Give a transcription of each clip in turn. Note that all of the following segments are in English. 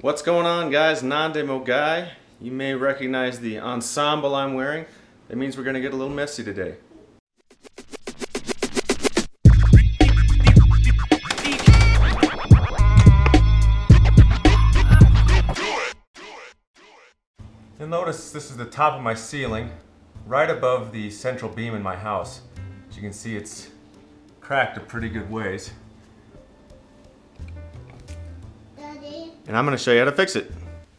What's going on, guys? Nandemo guy. You may recognize the ensemble I'm wearing. That means we're gonna get a little messy today. You'll notice this is the top of my ceiling, right above the central beam in my house. As you can see, it's cracked a pretty good ways. And I'm going to show you how to fix it.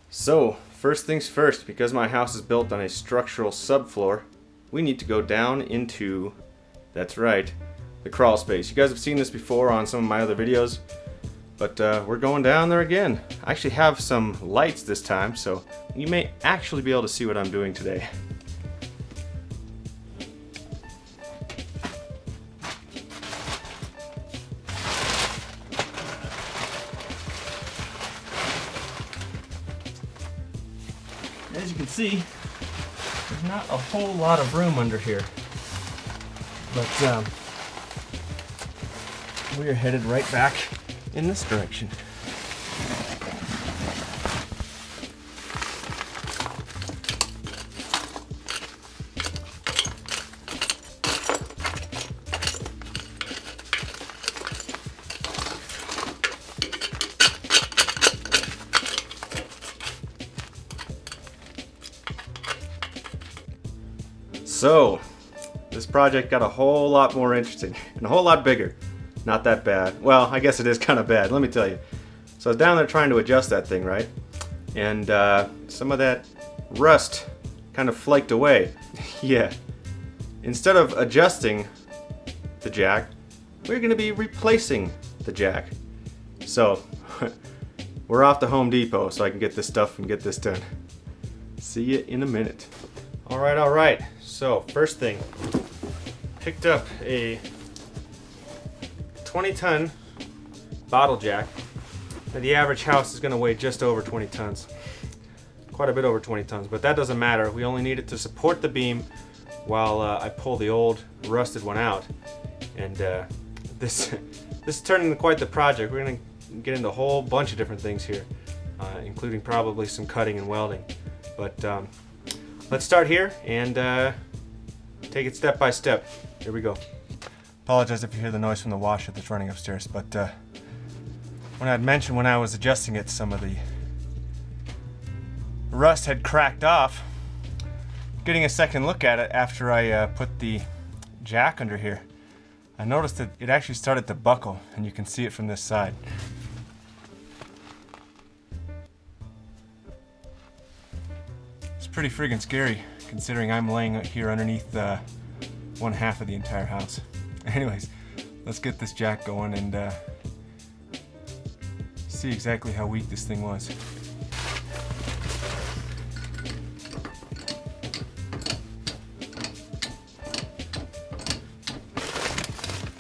So, first things first, because my house is built on a structural subfloor, we need to go down into, that's right, the crawl space. You guys have seen this before on some of my other videos, but we're going down there again. I actually have some lights this time, so you may actually be able to see what I'm doing today. As you can see, there's not a whole lot of room under here, but we are headed right back in this direction. So, this project got a whole lot more interesting and a whole lot bigger. Not that bad. Well, I guess it is kind of bad, let me tell you. So I was down there trying to adjust that thing, right? And some of that rust kind of flaked away. Yeah. Instead of adjusting the jack, we're going to be replacing the jack. So, we're off to Home Depot so I can get this stuff and get this done. See you in a minute. Alright. So, first thing, picked up a 20-ton bottle jack. Now, the average house is going to weigh just over 20 tons. Quite a bit over 20 tons, but that doesn't matter. We only need it to support the beam while I pull the old rusted one out. And this is turning into quite the project. We're going to get into a whole bunch of different things here, including probably some cutting and welding. But let's start here and take it step by step. Here we go. Apologize if you hear the noise from the washer that's running upstairs, but when I had mentioned when I was adjusting it, some of the rust had cracked off. Getting a second look at it after I put the jack under here, I noticed that it actually started to buckle, and you can see it from this side. It's pretty friggin' scary, considering I'm laying here underneath one half of the entire house. Anyways, let's get this jack going and see exactly how weak this thing was.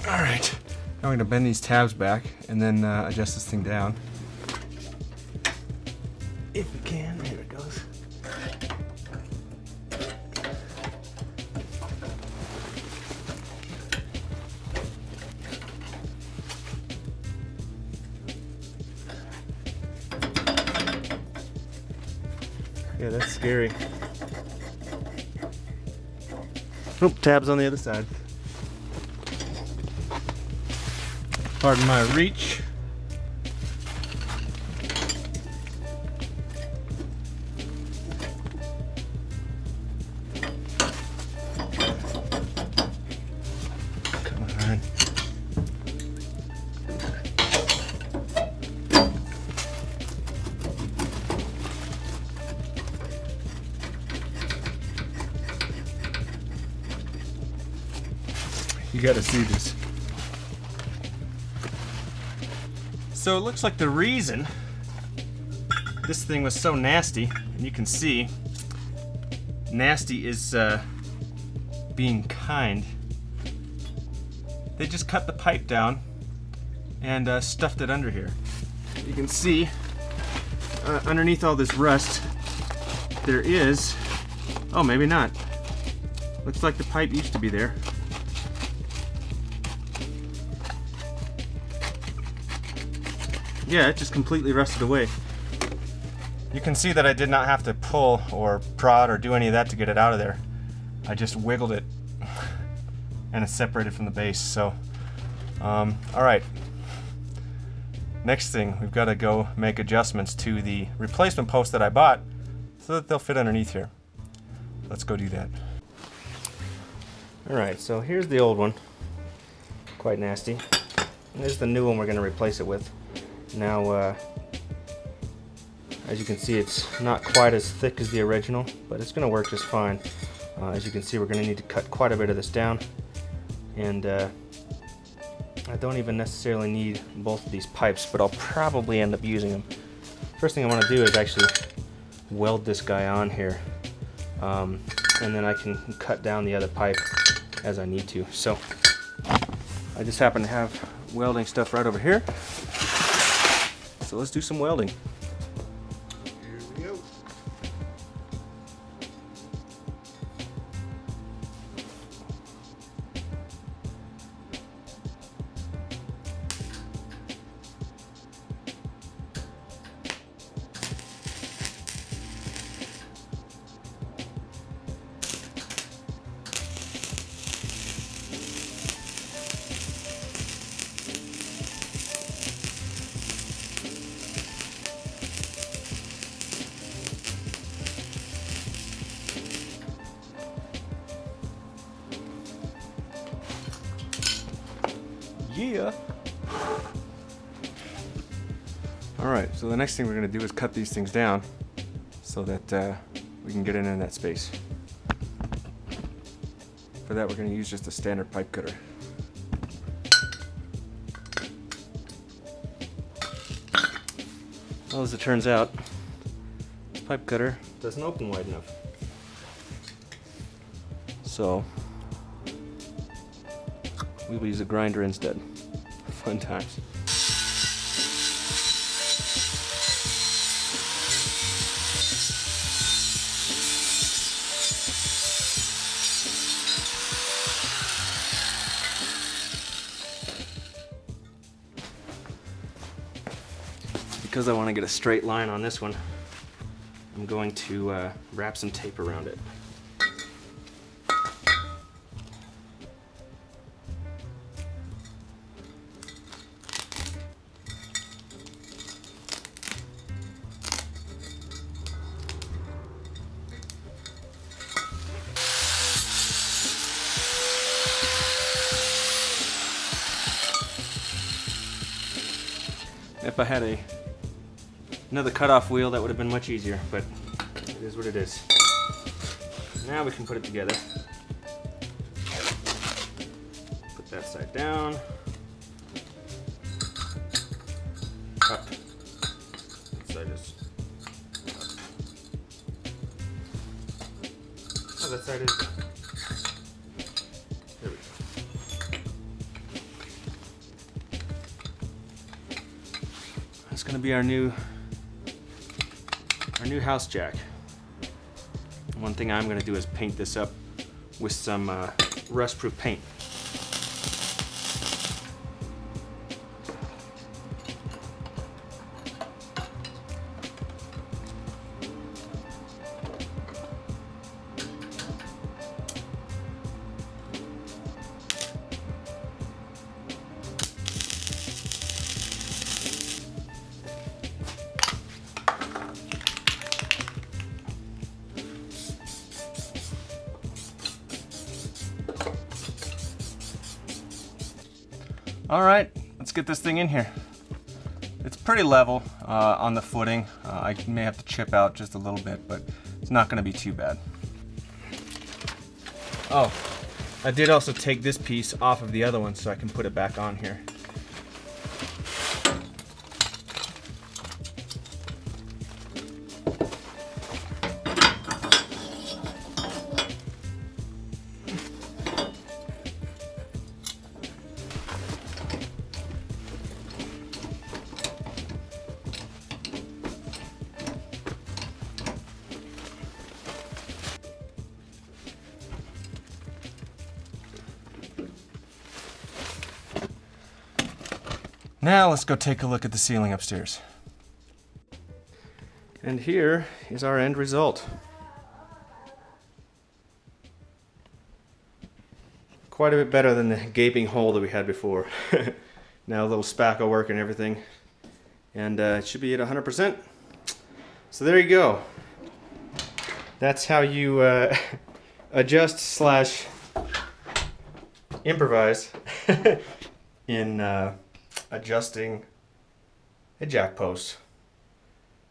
Alright, now I'm going to bend these tabs back and then adjust this thing down. If we can, here it goes. Yeah, that's scary. Oop, tabs on the other side. Pardon my reach. Come on. You gotta see this. So it looks like the reason this thing was so nasty, and you can see, nasty is being kind. They just cut the pipe down and stuffed it under here. You can see underneath all this rust there is, oh maybe not, looks like the pipe used to be there. Yeah, it just completely rusted away. You can see that I did not have to pull or prod or do any of that to get it out of there. I just wiggled it and it's separated from the base. So, all right. Next thing, we've got to go make adjustments to the replacement post that I bought so that they'll fit underneath here. Let's go do that. All right, so here's the old one. Quite nasty. And there's the new one we're going to replace it with. Now, as you can see, it's not quite as thick as the original, but it's going to work just fine. As you can see, we're going to need to cut quite a bit of this down. And I don't even necessarily need both of these pipes, but I'll probably end up using them. First thing I want to do is actually weld this guy on here, and then I can cut down the other pipe as I need to. So I just happen to have welding stuff right over here, so let's do some welding. Yeah. All right, so the next thing we're going to do is cut these things down so that we can get it in that space. For that, we're going to use just a standard pipe cutter. Well, as it turns out, this pipe cutter doesn't open wide enough. So we will use a grinder instead. Fun times. Because I want to get a straight line on this one, I'm going to wrap some tape around it. If I had another cutoff wheel, that would have been much easier, but it is what it is. Now we can put it together. Put that side down. Up. That side is up. Oh, that side is down. There we go. That's going to be our new house jack. One thing I'm going to do is paint this up with some rust-proof paint. All right, let's get this thing in here. It's pretty level on the footing. I may have to chip out just a little bit, but it's not gonna be too bad. Oh, I did also take this piece off of the other one so I can put it back on here. Now let's go take a look at the ceiling upstairs. And here is our end result. Quite a bit better than the gaping hole that we had before. Now a little spackle work and everything. And it should be at 100%. So there you go. That's how you adjust slash improvise in adjusting a jack post.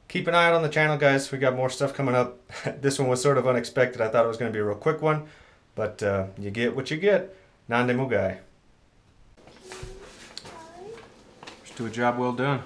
Keep an eye out on the channel, guys. We got more stuff coming up. This one was sort of unexpected. I thought it was going to be a real quick one, but you get what you get. Nandemo guy. Just do a job well done.